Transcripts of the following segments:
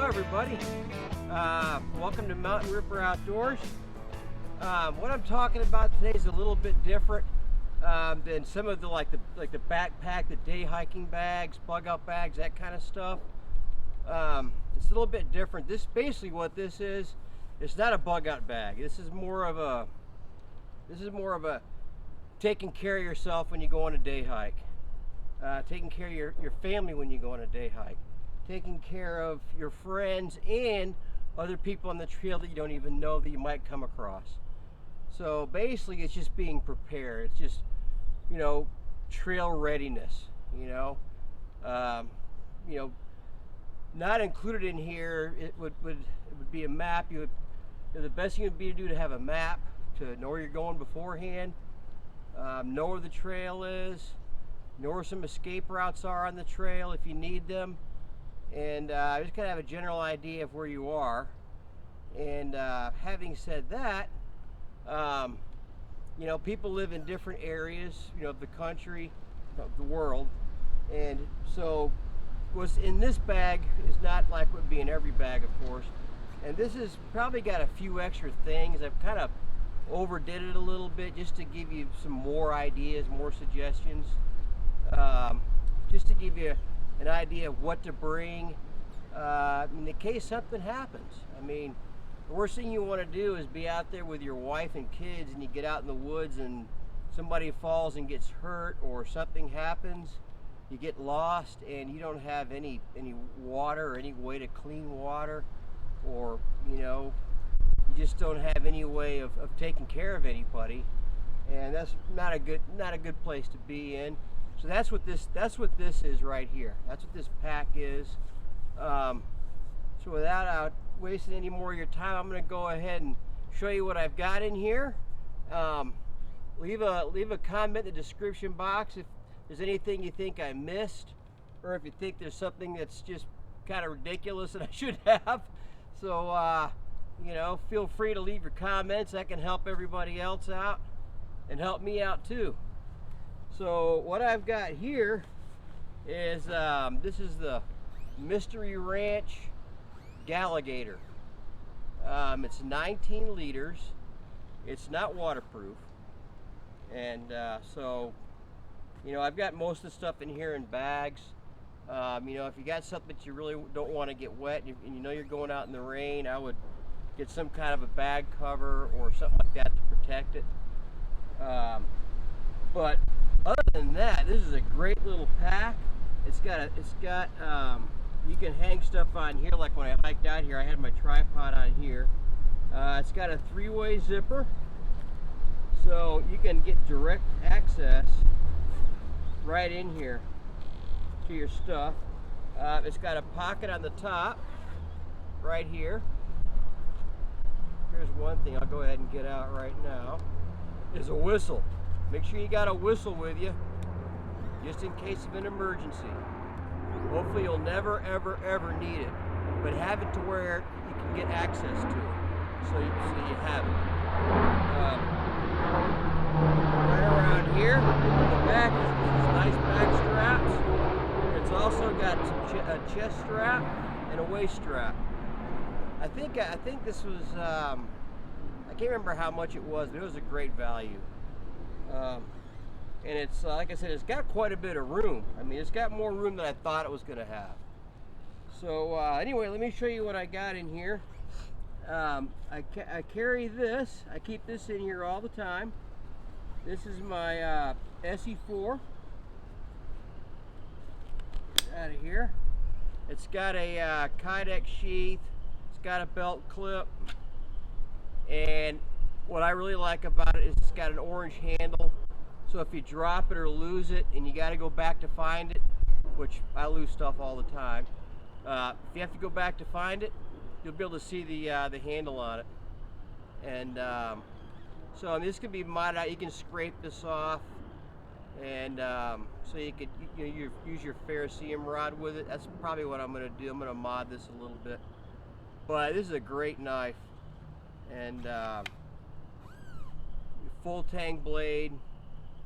everybody. Welcome to Mountain Ripper Outdoors. What I'm talking about today is a little bit different than some of the like the backpack, the day hiking bags, bug out bags, that kind of stuff. It's a little bit different. This basically what this is. It's not a bug out bag. This is more of a taking care of yourself when you go on a day hike. Taking care of your family when you go on a day hike. Taking care of your friends and other people on the trail that you don't even know that you might come across. So basically it's just being prepared. It's just, trail readiness, not included in here, it would be a map. The best thing would be to do to have a map to know where you're going beforehand, know where the trail is, know where some escape routes are on the trail if you need them, and just kind of have a general idea of where you are. And having said that, people live in different areas, of the country, of the world, and so what's in this bag is not like what would be in every bag, of course. And this has probably got a few extra things. I've kind of overdid it a little bit just to give you some more ideas, more suggestions, just to give you an idea of what to bring in the case something happens. I mean, the worst thing you want to do is be out there with your wife and kids and you get out in the woods and somebody falls and gets hurt, or something happens, you get lost and you don't have any water or any way to clean water, or you just don't have any way of taking care of anybody, and that's not a good place to be in. So that's what this is right here. That's what this pack is. So without wasting any more of your time, I'm going to go ahead and show you what I've got in here. Leave a comment in the description box if there's anything you think I missed, or if you think there's something that's just kind of ridiculous that I should have. So feel free to leave your comments. That can help everybody else out and help me out too. So what I've got here is this is the Mystery Ranch Galligator. It's 19 liters. It's not waterproof, and so I've got most of the stuff in here in bags. If you got something that you really don't want to get wet and you're going out in the rain, I would get some kind of a bag cover or something like that to protect it. But other than that, this is a great little pack. It's got you can hang stuff on here. Like when I hiked out here, I had my tripod on here. It's got a 3-way zipper, so you can get direct access right in here to your stuff. It's got a pocket on the top right here. Here's one thing I'll go ahead and get out right now, is a whistle. Make sure you got a whistle with you, just in case of an emergency. Hopefully you'll never, ever need it, but have it to where you can get access to it, so you have it. Right around here, in the back is these nice back straps. It's also got a chest strap and a waist strap. I think this was, I can't remember how much it was, but it was a great value. And it's, like I said, it's got quite a bit of room. I mean, it's got more room than I thought it was going to have. So anyway, let me show you what I got in here. I carry this. I keep this in here all the time. This is my SE4. Get out of here. It's got a Kydex sheath. It's got a belt clip. And what I really like about it is it's got an orange handle. So if you drop it or lose it and you got to go back to find it, which I lose stuff all the time, if you have to go back to find it, you'll be able to see the handle on it. And so this can be modded out. You can scrape this off, and so you could use your Ferricium rod with it. That's probably what I'm going to do. I'm going to mod this a little bit. But this is a great knife, and full tang blade.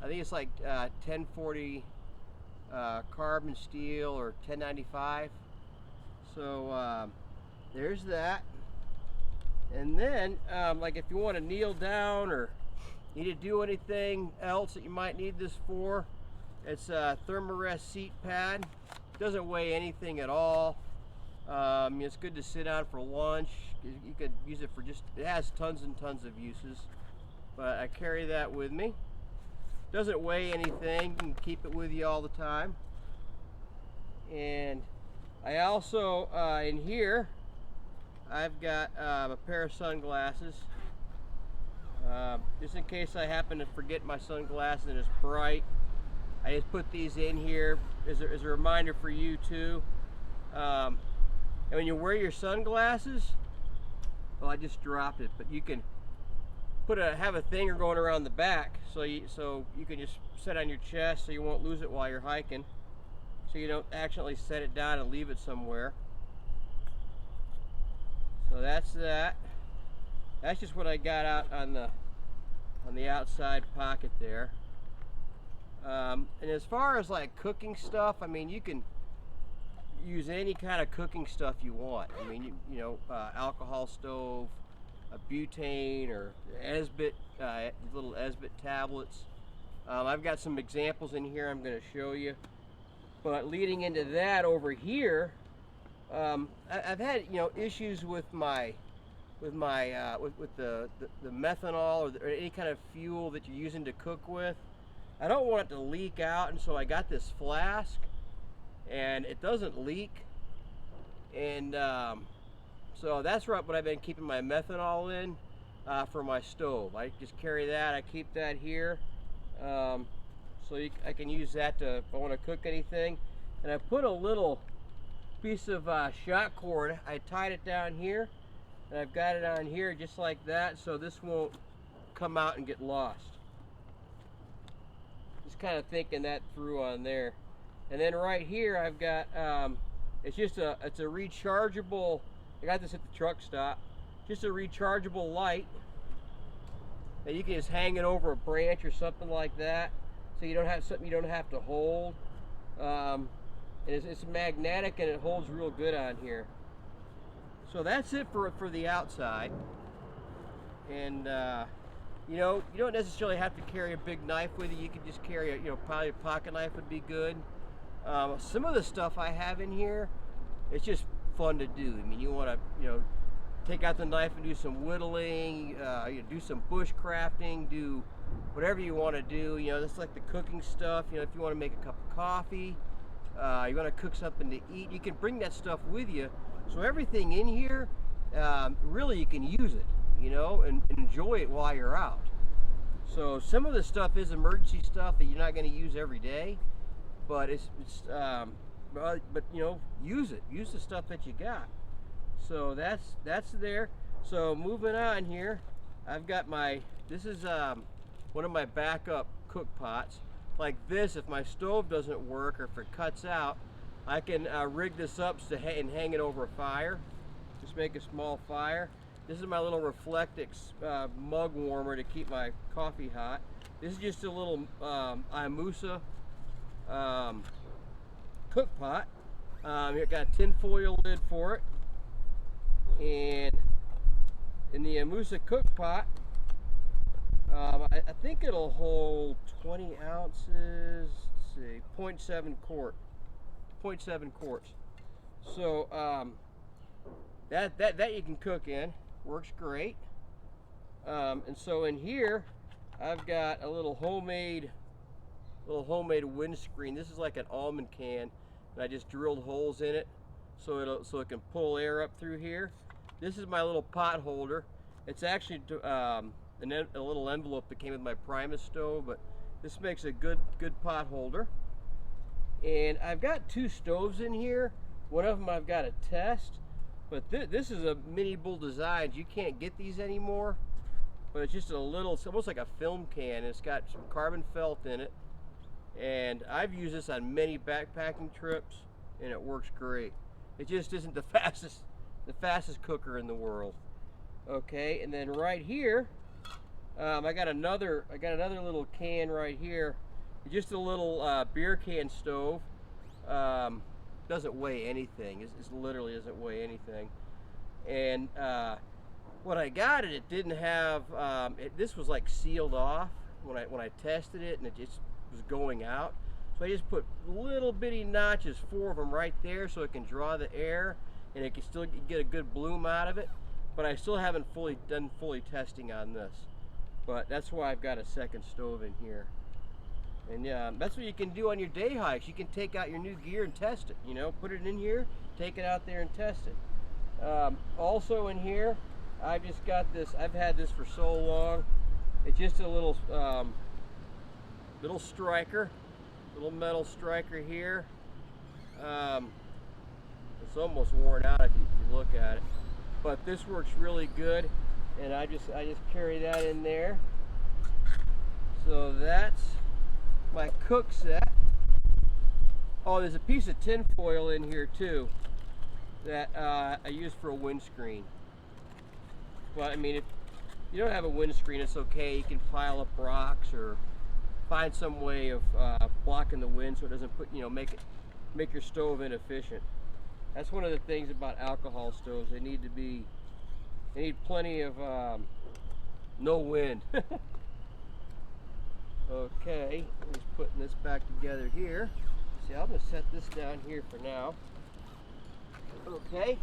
I think it's like 1040 carbon steel or 1095. So there's that. And then, like if you want to kneel down or need to do anything else that you might need this for, it's a Therm-A-Rest Seat Pad. Doesn't weigh anything at all. It's good to sit on for lunch. You could use it for it has tons and tons of uses. But I carry that with me. Doesn't weigh anything. You can keep it with you all the time. And I also, in here, I've got a pair of sunglasses. Just in case I happen to forget my sunglasses and it's bright. I just put these in here as a reminder for you too. And when you wear your sunglasses, well, I just dropped it, but you can have a thinger going around the back, so you can just set on your chest so you won't lose it while you're hiking, so you don't accidentally set it down and leave it somewhere. So that's that. That's just what I got out on the outside pocket there. And as far as like cooking stuff, I mean, you can use any kind of cooking stuff you want. I mean, you know, alcohol stove, a butane, or Esbit, little Esbit tablets. I've got some examples in here I'm going to show you. But leading into that over here, I've had, you know, issues with the methanol or any kind of fuel that you're using to cook with. I don't want it to leak out, and so I got this flask, and it doesn't leak. And so that's what I've been keeping my methanol in for my stove. I just carry that. I keep that here, so I can use that if I want to cook anything. And I put a little piece of shot cord. I tied it down here, and I've got it on here just like that, so this won't come out and get lost. Just kind of thinking that through on there. And then right here I've got it's a rechargeable. I got this at the truck stop. Just a rechargeable light that you can just hang it over a branch or something like that, so you don't have something you don't have to hold. And it's magnetic and it holds real good on here. So that's it for the outside. And you know, you don't necessarily have to carry a big knife with you. You could just carry a, you know, probably a pocket knife would be good. Some of the stuff I have in here, it's just fun to do. I mean, you want to, you know, take out the knife and do some whittling, you do some bush crafting, do whatever you want to do. You know, that's like the cooking stuff. You know, if you want to make a cup of coffee, you want to cook something to eat, you can bring that stuff with you. So everything in here, really you can use it, you know, and enjoy it while you're out. So some of the stuff is emergency stuff that you're not going to use every day, but but you know, use it. Use the stuff that you got. So that's there. So moving on here, I've got this is one of my backup cook pots. Like this, if my stove doesn't work or if it cuts out, I can rig this up and hang it over a fire. Just make a small fire. This is my little Reflectix Mug Warmer to keep my coffee hot. This is just a little Msr cook pot. It got a tin foil lid for it. And in the Msr cook pot, I think it'll hold 20 ounces, let's see, 0.7 quarts. So that you can cook in, works great. And so in here, I've got a little homemade windscreen. This is like an almond can, and I just drilled holes in it so it can pull air up through here. This is my little pot holder. It's actually a little envelope that came with my Primus stove, but this makes a good pot holder. And I've got two stoves in here. One of them I've got to test, but this is a Mini Bull Designs. You can't get these anymore, but it's just it's almost like a film can. It's got some carbon felt in it, and I've used this on many backpacking trips, and it works great. It just isn't the fastest cooker in the world. Okay, and then right here, I got another little can right here. Just a little beer can stove. Doesn't weigh anything. It literally doesn't weigh anything. And when I got it, it didn't have, this was like sealed off when I tested it, and it just was going out. So I just put little bitty notches, 4 of them right there, so it can draw the air and it can still get a good bloom out of it. But I still haven't done fully testing on this. But that's why I've got a second stove in here. And that's what you can do on your day hikes. You can take out your new gear and test it, you know, put it in here, take it out there and test it. Also in here, I've just got this, I've had this for so long. It's just a little striker, little metal striker here. It's almost worn out if you look at it, but this works really good, and I just carry that in there. So that's my cook set. Oh, there's a piece of tin foil in here too that I use for a windscreen. Well, I mean, if you don't have a windscreen, it's okay. You can pile up rocks or find some way of blocking the wind so it doesn't make your stove inefficient. That's one of the things about alcohol stoves. They need plenty of no wind. Okay, I'm just putting this back together here. See, I'm gonna set this down here for now. Okay,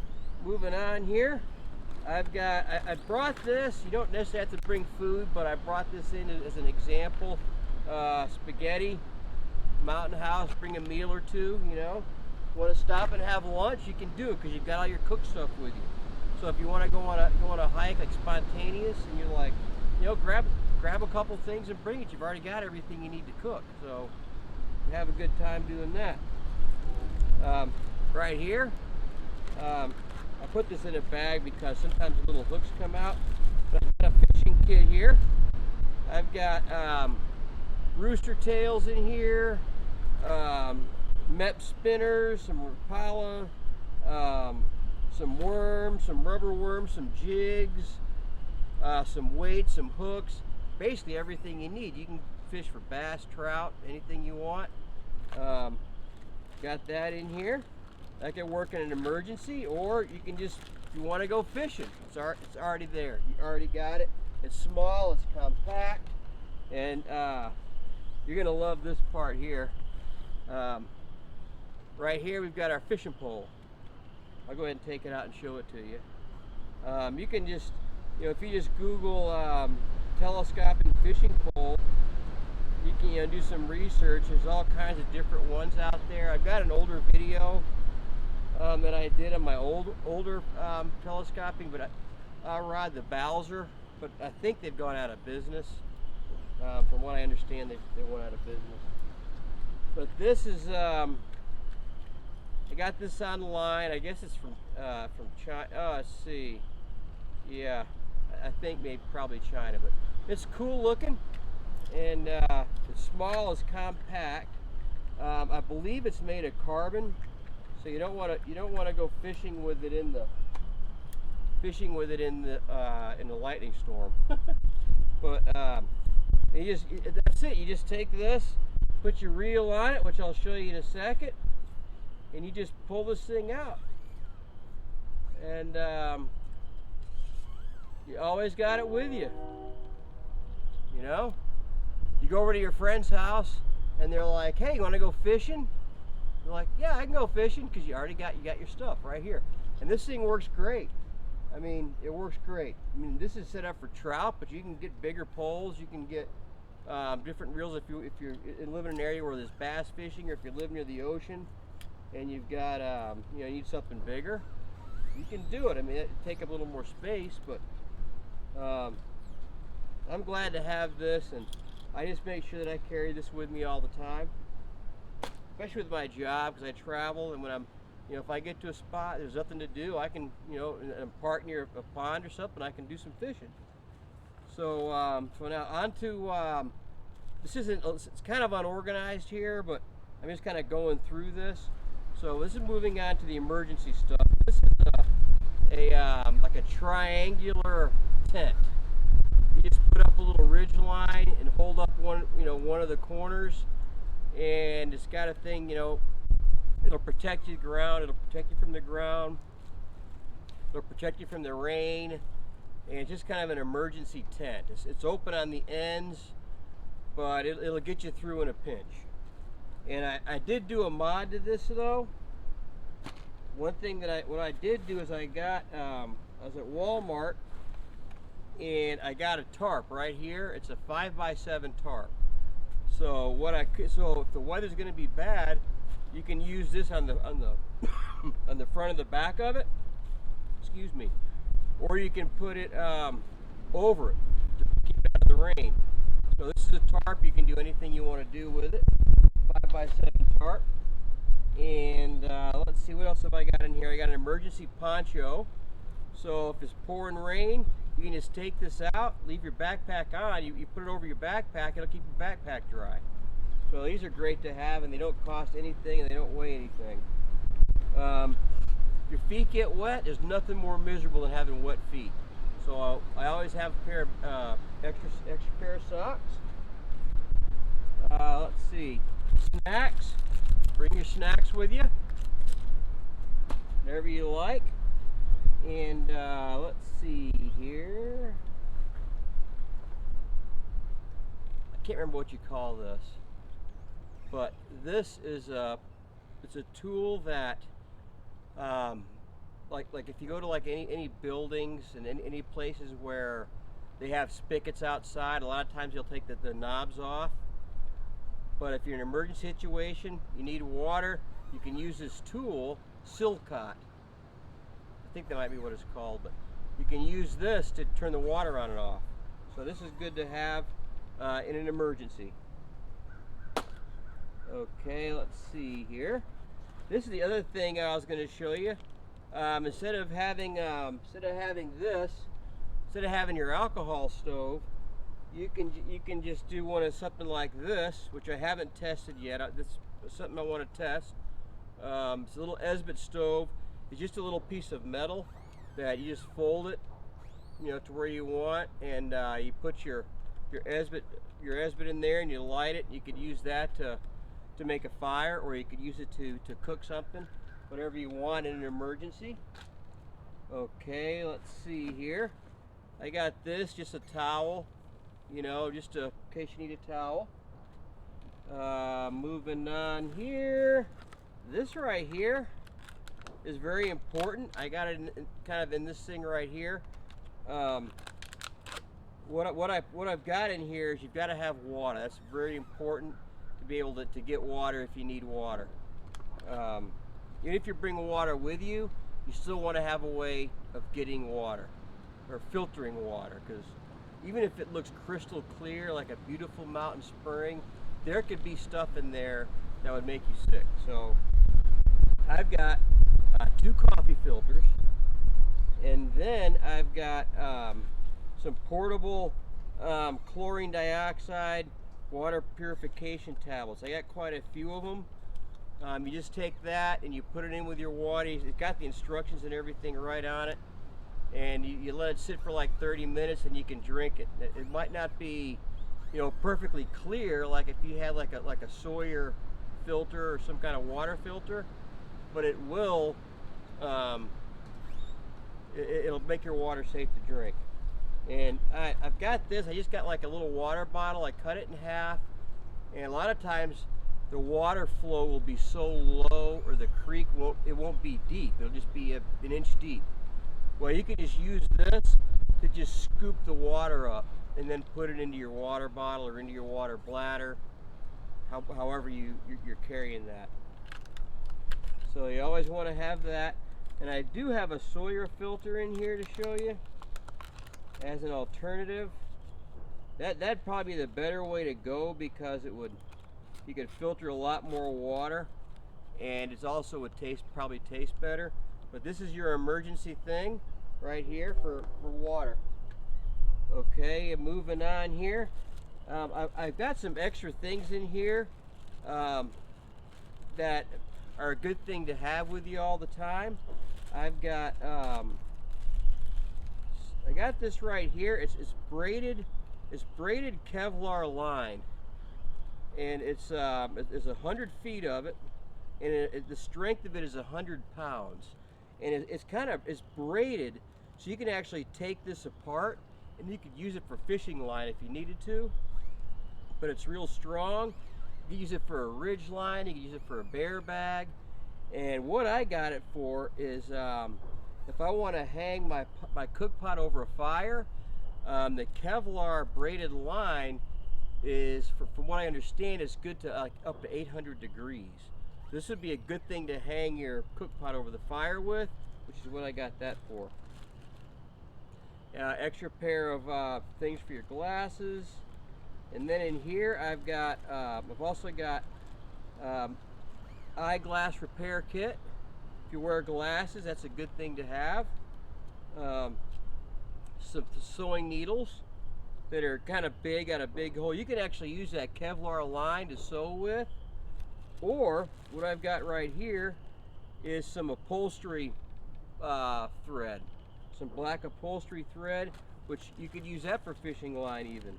moving on here. I brought this. You don't necessarily have to bring food, but I brought this in as an example. Spaghetti, Mountain House, bring a meal or two, you know. Want to stop and have lunch, you can do it because you've got all your cooked stuff with you. So if you want to go on a hike like spontaneous, and you're like, you know, grab a couple things and bring it. You've already got everything you need to cook, so you have a good time doing that. Right here, I put this in a bag because sometimes the little hooks come out. But I've got a fishing kit here. I've got rooster tails in here, MEP spinners, some Rapala, some worms, some rubber worms, some jigs, some weights, some hooks, basically everything you need. You can fish for bass, trout, anything you want. Got that in here. That can work in an emergency, or you can just, if you want to go fishing, it's already there. You already got it. It's small, it's compact, and you're gonna love this part here. Right here we've got our fishing pole. I'll go ahead and take it out and show it to you. You can just, you know, if you just Google telescoping fishing pole, you can do some research. There's all kinds of different ones out there. I've got an older video that I did on my older telescoping, but rod, the Bowser, but I think they've gone out of business. From what I understand, they went out of business. But this is, I got this online. I guess it's from China. Oh, let's see. Yeah, I think probably China, but it's cool looking, and it's small, it's compact. I believe it's made of carbon, so you don't want to go fishing with it in the lightning storm. But that's it. You just take this, put your reel on it, which I'll show you in a second, and you just pull this thing out, and you always got it with you. You know, you go over to your friend's house and they're like, "Hey, you want to go fishing?" You're like, "Yeah, I can go fishing," because you got your stuff right here. And this thing works great. I mean, it works great. I mean, this is set up for trout, but you can get bigger poles. You can get different reels if you live in an area where there's bass fishing, or if you live near the ocean and you've got you need something bigger. You can do it. I mean, it take up a little more space, but I'm glad to have this, and I just make sure that I carry this with me all the time, especially with my job, because I travel, and when I'm, if I get to a spot, there's nothing to do, I can, and park near a pond or something, I can do some fishing. So, so now on to, it's kind of unorganized here, but I'm just kind of going through this. So this is moving on to the emergency stuff. This is like a triangular tent. You just put up a little ridge line and hold up one of the corners, and it's got a thing, it'll protect you from the ground. It'll protect you from the rain, and it's just kind of an emergency tent. It's open on the ends, but it'll get you through in a pinch. And I did do a mod to this though. One thing that what I did do is I was at Walmart, and I got a tarp right here. It's a 5x7 tarp. So so if the weather's going to be bad, you can use this on the on the front of the back of it. Excuse me. Or you can put it over it to keep it out of the rain. So this is a tarp. You can do anything you want to do with it. 5x7 tarp. And let's see, what else have I got in here? I got an emergency poncho. So if it's pouring rain, you can just take this out, leave your backpack on. You put it over your backpack, it'll keep your backpack dry. So these are great to have, and they don't cost anything, and they don't weigh anything. If your feet get wet, there's nothing more miserable than having wet feet. So I always have a pair of extra pair of socks. Let's see, snacks. Bring your snacks with you, whatever you like. And let's see here. I can't remember what you call this, but this is it's a tool that like if you go to like any buildings and any places where they have spigots outside, a lot of times you'll take the knobs off. But if you're in an emergency situation, you need water, you can use this tool, Silcot. I think that might be what it's called, but you can use this to turn the water on and off. So this is good to have in an emergency. Okay, let's see here. This is the other thing I was going to show you. Instead of having your alcohol stove, you can just do one of something like this, which I haven't tested yet. This is something I want to test. It's a little Esbit stove. It's just a little piece of metal that you just fold it, to where you want, and you put your Esbit in there, and you light it. You could use that to make a fire, or you could use it to cook something, whatever you want in an emergency. Okay, let's see here. I got this, just a towel. Just in case you need a towel. Moving on here. This right here is very important. I got it kind of in this thing right here. What I've got in here is you've got to have water. That's very important to be able to get water if you need water. Even if you bring water with you, you still want to have a way of getting water or filtering water, because even if it looks crystal clear like a beautiful mountain spring, there could be stuff in there that would make you sick. So I've got 2 coffee filters, and then I've got some portable chlorine dioxide water purification tablets. I got quite a few of them. You just take that and you put it in with your water. It's got the instructions and everything right on it, and you let it sit for like 30 minutes and you can drink it. It might not be, perfectly clear like if you had like a Sawyer filter or some kind of water filter, but it will, it'll make your water safe to drink. And I've got this. I just got like a little water bottle. I cut it in half, and a lot of times the water flow will be so low, or the creek won't be deep. It'll just be an inch deep. Well, you can just use this to just scoop the water up and then put it into your water bottle or into your water bladder, however you're carrying that. So you always want to have that. And I do have a Sawyer filter in here to show you as an alternative. That'd probably be the better way to go, because you could filter a lot more water, and it's also would probably taste better. But this is your emergency thing right here for water. Okay, and moving on here. I've got some extra things in here that are a good thing to have with you all the time. I've got I got this right here. It's braided Kevlar line, and it's 100 feet of it, and the strength of it is 100 pounds. and it's braided, so you can actually take this apart and you could use it for fishing line if you needed to. But it's real strong. You can use it for a ridge line, you can use it for a bear bag. And what I got it for is if I want to hang my cook pot over a fire, the Kevlar braided line is, from what I understand, is good to up to 800 degrees. This would be a good thing to hang your cook pot over the fire with, which is what I got that for. Extra pair of things for your glasses. And then in here I've also got eyeglass repair kit. If you wear glasses, that's a good thing to have. Some sewing needles that are kind of big, got a big hole. You can actually use that Kevlar line to sew with. Or what I've got right here is some upholstery thread. Some black upholstery thread, which you could use that for fishing line even.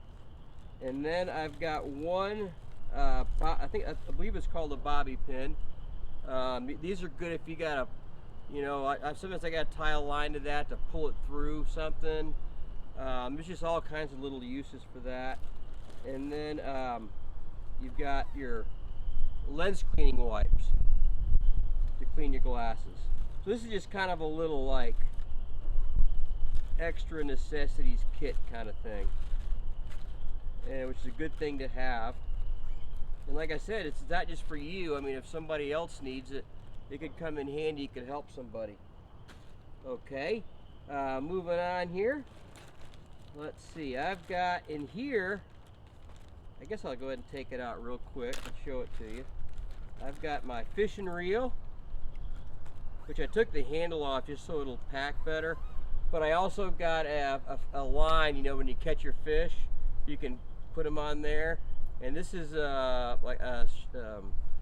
And then I've got one, I believe it's called a bobby pin. These are good if you got a, sometimes I got to tie a line to that to pull it through something. There's just all kinds of little uses for that. And then you've got your lens cleaning wipes to clean your glasses. So this is just kind of a little like extra necessities kit kind of thing, and which is a good thing to have. And like I said, it's not just for you. I mean, if somebody else needs it, it could come in handy. It could help somebody. Okay, moving on here. Let's see, I've got in here, I guess I'll go ahead and take it out real quick and show it to you. I've got my fishing reel, which I took the handle off just so it'll pack better. But I also got a line, when you catch your fish, you can put them on there. And this is like a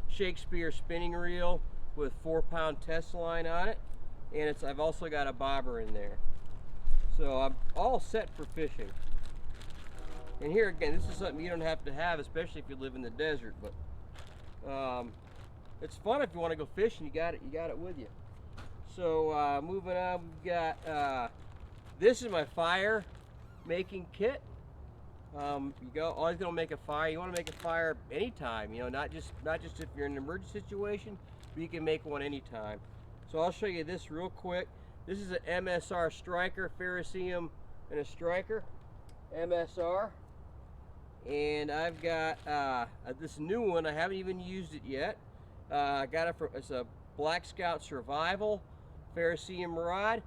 Shakespeare spinning reel with 4-pound test line on it. And I've also got a bobber in there. So I'm all set for fishing. And here again, this is something you don't have to have, especially if you live in the desert. But it's fun if you want to go fishing. You got it with you. So moving on, we've got this is my fire making kit. Always gonna make a fire. You want to make a fire anytime. Not just if you're in an emergency situation, but you can make one anytime. So I'll show you this real quick. This is an Msr Striker, ferrocerium and a striker, MSR. And I've got this new one. I haven't even used it yet. I got it from, it's a Black Scout Survival ferrocerium rod,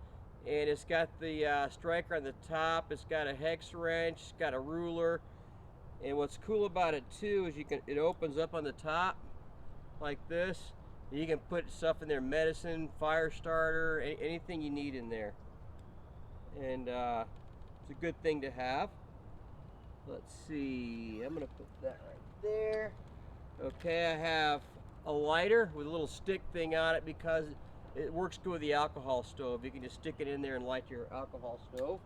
and it's got the striker on the top. It's got a hex wrench. It's got a ruler. And what's cool about it too is it opens up on the top like this. And you can put stuff in there, medicine, fire starter, anything you need in there. And it's a good thing to have. Let's see, I'm gonna put that right there. Okay, I have a lighter with a little stick thing on it because it works good with the alcohol stove. You can just stick it in there and light your alcohol stove.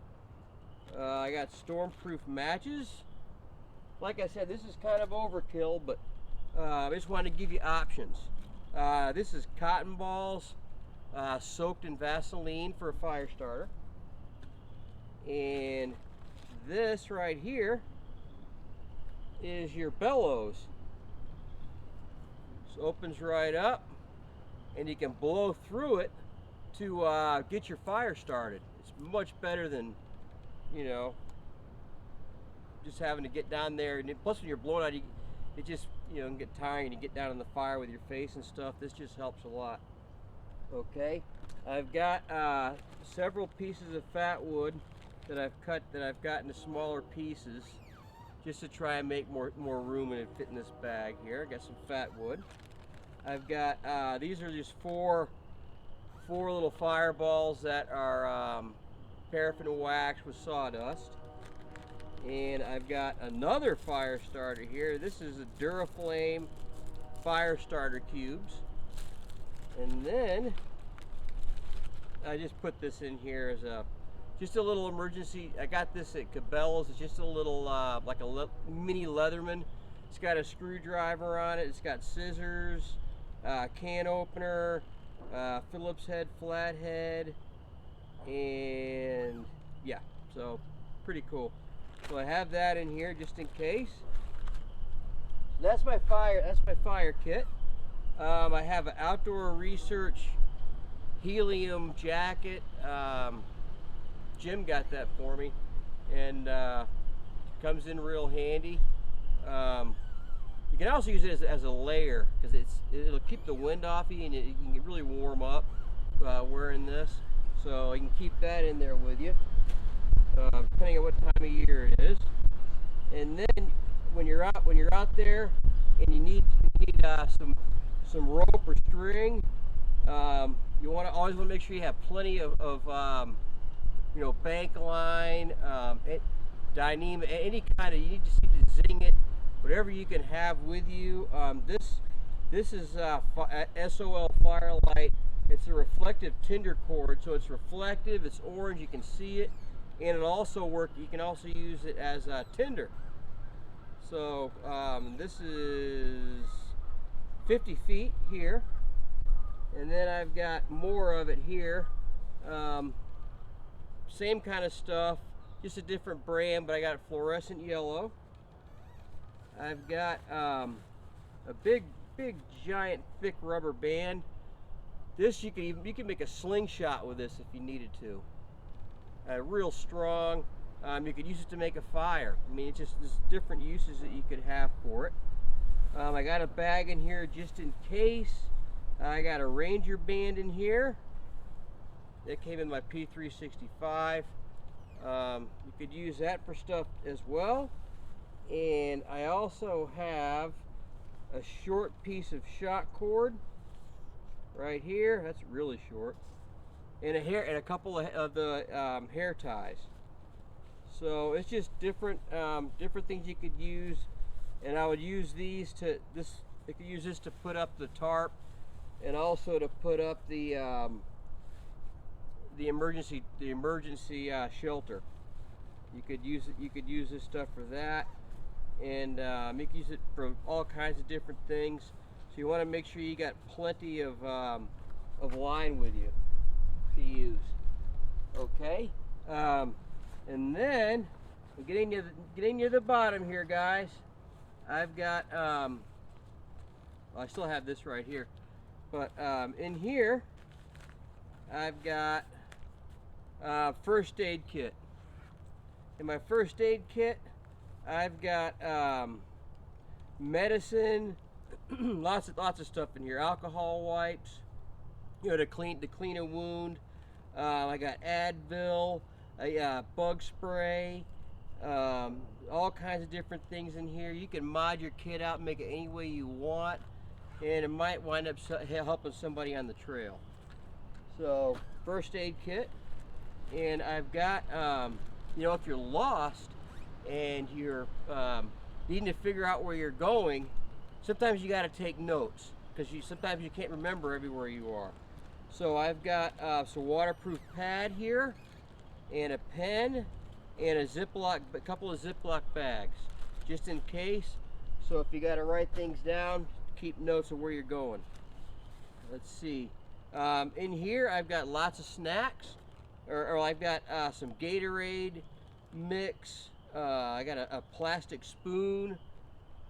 I got stormproof matches. Like I said, this is kind of overkill, but I just wanted to give you options. This is cotton balls soaked in Vaseline for a fire starter. And this right here is your bellows. This opens right up, and you can blow through it to get your fire started. It's much better than, just having to get down there. And plus, when you're blowing out, it just, can get tiring and you get down in the fire with your face and stuff. This just helps a lot. Okay, I've got several pieces of fat wood that I've cut, that I've got into smaller pieces, just to try and make more room and fit in this bag here. I got some fat wood. I've got these are just four little fireballs that are paraffin wax with sawdust. And I've got another fire starter here. This is a Duraflame fire starter cubes. And then I just put this in here as just a little emergency. I got this at Cabela's. It's just a little like a mini Leatherman. It's got a screwdriver on it. It's got scissors, can opener, Phillips head, flathead, and yeah, so pretty cool. So I have that in here just in case. So that's my fire kit. I have an Outdoor Research Helium jacket. Jim got that for me, and comes in real handy. You can also use it as a layer because it'll keep the wind off you, and you can get really warm up wearing this. So you can keep that in there with you, depending on what time of year it is. And then when you're out there and you need some rope or string, you always want to make sure you have plenty of bank line, Dyneema, any kind of, you just need to zing it, whatever you can have with you. This is SOL Firelight. It's a reflective Tinder cord, so it's reflective, it's orange, you can see it, and it also you can also use it as Tinder. So this is 50 feet here, and then I've got more of it here. Same kind of stuff, just a different brand, but I got it fluorescent yellow. I've got a big giant thick rubber band. This you can make a slingshot with this if you needed to. Real strong. You could use it to make a fire. I mean, it's just there's different uses that you could have for it. I got a bag in here just in case. I got a Ranger band in here. That came in my P365. You could use that for stuff as well. And I also have a short piece of shot cord right here. That's really short. And a couple of the hair ties. So it's just different things you could use. And I would use these I could use this to put up the tarp, and also to put up the emergency shelter. You could use this stuff for that, and you can use it for all kinds of different things. So you want to make sure you got plenty of line with you to use. Okay, and then getting near the bottom here, guys. I've got well, I still have this right here, but in here I've got first aid kit. In my first aid kit, I've got medicine, lots of stuff in here. Alcohol wipes, to clean a wound. I got Advil, bug spray, all kinds of different things in here. You can mod your kit out and make it any way you want, and it might wind up helping somebody on the trail. So first aid kit. And I've got if you're lost and you're needing to figure out where you're going, sometimes you got to take notes because sometimes you can't remember everywhere you are. So I've got some waterproof pad here, and a pen, and a couple of Ziploc bags, just in case. So if you got to write things down, keep notes of where you're going. Let's see. In here I've got lots of snacks, or I've got some Gatorade mix. I got a plastic spoon,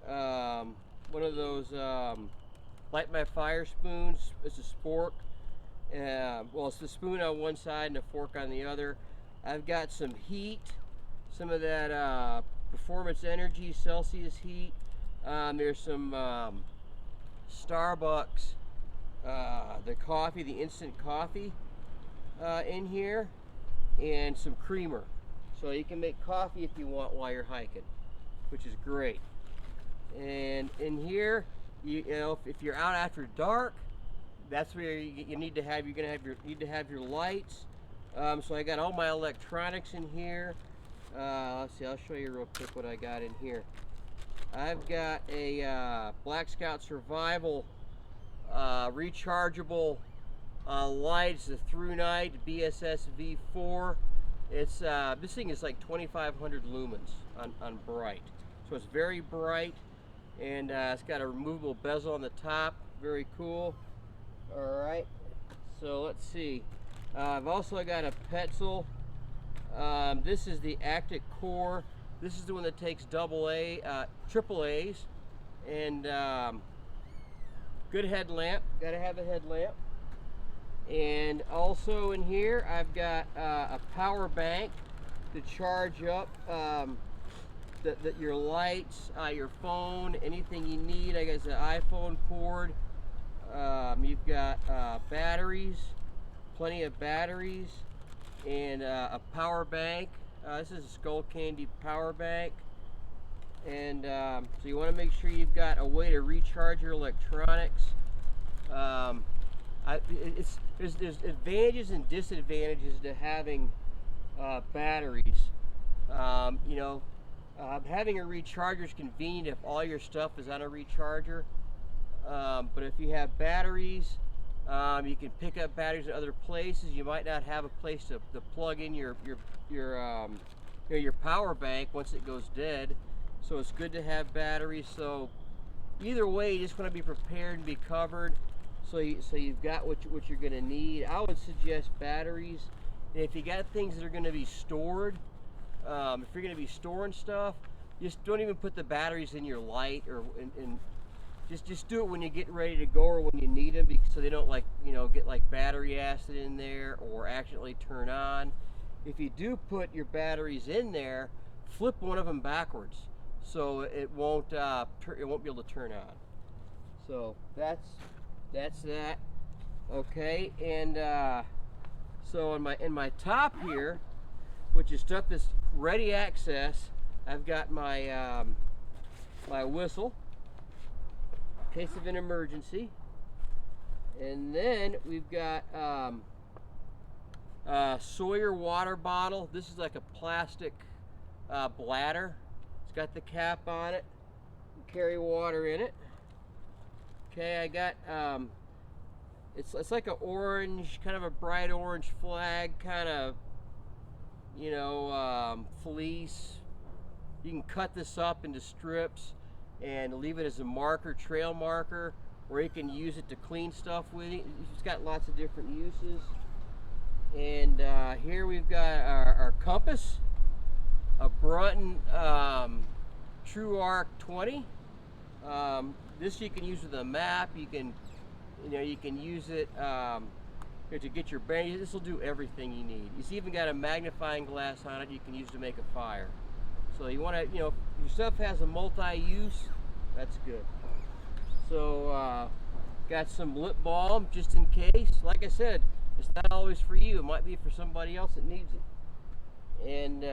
one of those light my fire spoons. It's a spork. Well, it's the spoon on one side and a fork on the other. I've got some heat, some of that Performance Energy Celsius heat. There's some Starbucks, the instant coffee in here, and some creamer. So you can make coffee if you want while you're hiking, which is great. And in here, if you're out after dark, that's where you need to have your lights. So I got all my electronics in here. Let's see, I'll show you real quick what I got in here. I've got a Black Scout Survival rechargeable light. It's a through night BSS V4. It's this thing is like 2,500 lumens on bright, so it's very bright, and it's got a removable bezel on the top. Very cool. All right, So let's see. I've also got a Petzl. This is the Actic Core. This is the one that takes triple A's, and good headlamp. Got to have a headlamp. And also in here, I've got a power bank to charge up your lights, your phone, anything you need. I guess an iPhone cord. You've got batteries, plenty of batteries, and a power bank. This is a Skull Candy power bank. And so you want to make sure you've got a way to recharge your electronics. There's advantages and disadvantages to having batteries. Having a recharger is convenient if all your stuff is on a recharger. But if you have batteries, you can pick up batteries in other places. You might not have a place to plug in your power bank once it goes dead. So it's good to have batteries. So either way, you just want to be prepared and be covered. So you've got what you're going to need. I would suggest batteries. And if you got things that are going to be stored, if you're going to be storing stuff, just don't even put the batteries in your light, or just do it when you get ready to go or when you need them, so they don't get like battery acid in there or accidentally turn on. If you do put your batteries in there, flip one of them backwards so it won't be able to turn on. So that's that. Okay, and so in my top here, which is stuff that's ready access, I've got my my whistle in case of an emergency, and then we've got Sawyer water bottle. This is like a plastic bladder. It's got the cap on it. You carry water in it. Okay, I got it's like an orange, kind of a bright orange flag, kind of, fleece. You can cut this up into strips and leave it as a marker, trail marker, or you can use it to clean stuff with it. It's got lots of different uses. And here we've got our compass, a Brunton True Arc 20. This you can use with a map. You can use it to get your bearings. This will do everything you need. It's even got a magnifying glass on it you can use to make a fire. So you want to, if your stuff has a multi-use, that's good. So got some lip balm just in case. Like I said, it's not always for you. It might be for somebody else that needs it. And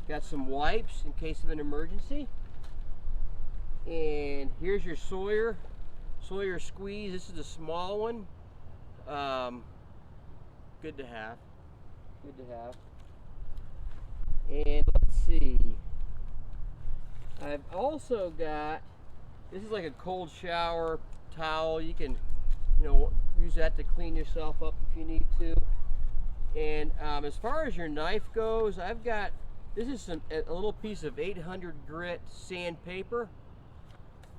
got some wipes in case of an emergency. And here's your Sawyer squeeze. This is the small one. Good to have. And let's see, I've also got, this is like a cold shower towel. You can use that to clean yourself up if you need to. And as far as your knife goes, I've got, this is a little piece of 800 grit sandpaper.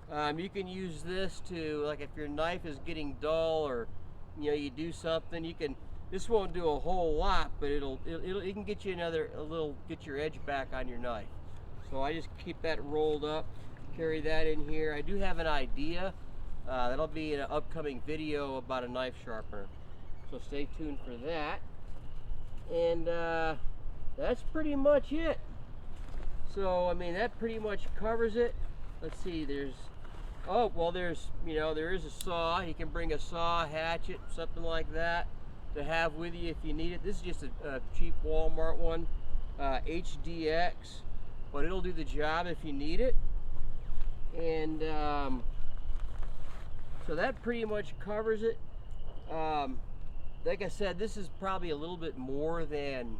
You can use this to, like, if your knife is getting dull, or you do something, you can, this won't do a whole lot, but it can get you get your edge back on your knife. So I just keep that rolled up, carry that in here. I do have an idea that'll be in an upcoming video about a knife sharpener, so stay tuned for that. And that's pretty much it. So I mean, that pretty much covers it. Let's see, there is a saw. You can bring a saw, hatchet, something like that to have with you if you need it. This is just a cheap Walmart one, HDX, but it'll do the job if you need it. And so that pretty much covers it. Like I said, this is probably a little bit more than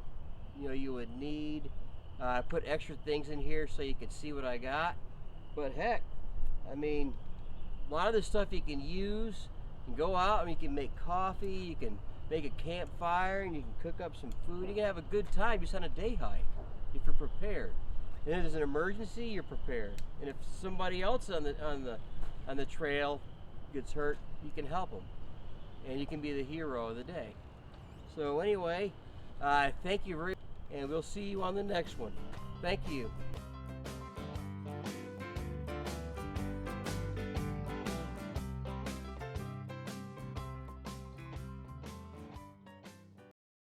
you would need. I put extra things in here so you can see what I got. But heck, I mean, a lot of this stuff you can use. You can go out and you can make coffee, you can make a campfire, and you can cook up some food. You can have a good time just on a day hike if you're prepared. And if there's an emergency, you're prepared. And if somebody else on the trail gets hurt, you can help them. and you can be the hero of the day. So anyway, thank you very much, and we'll see you on the next one. Thank you.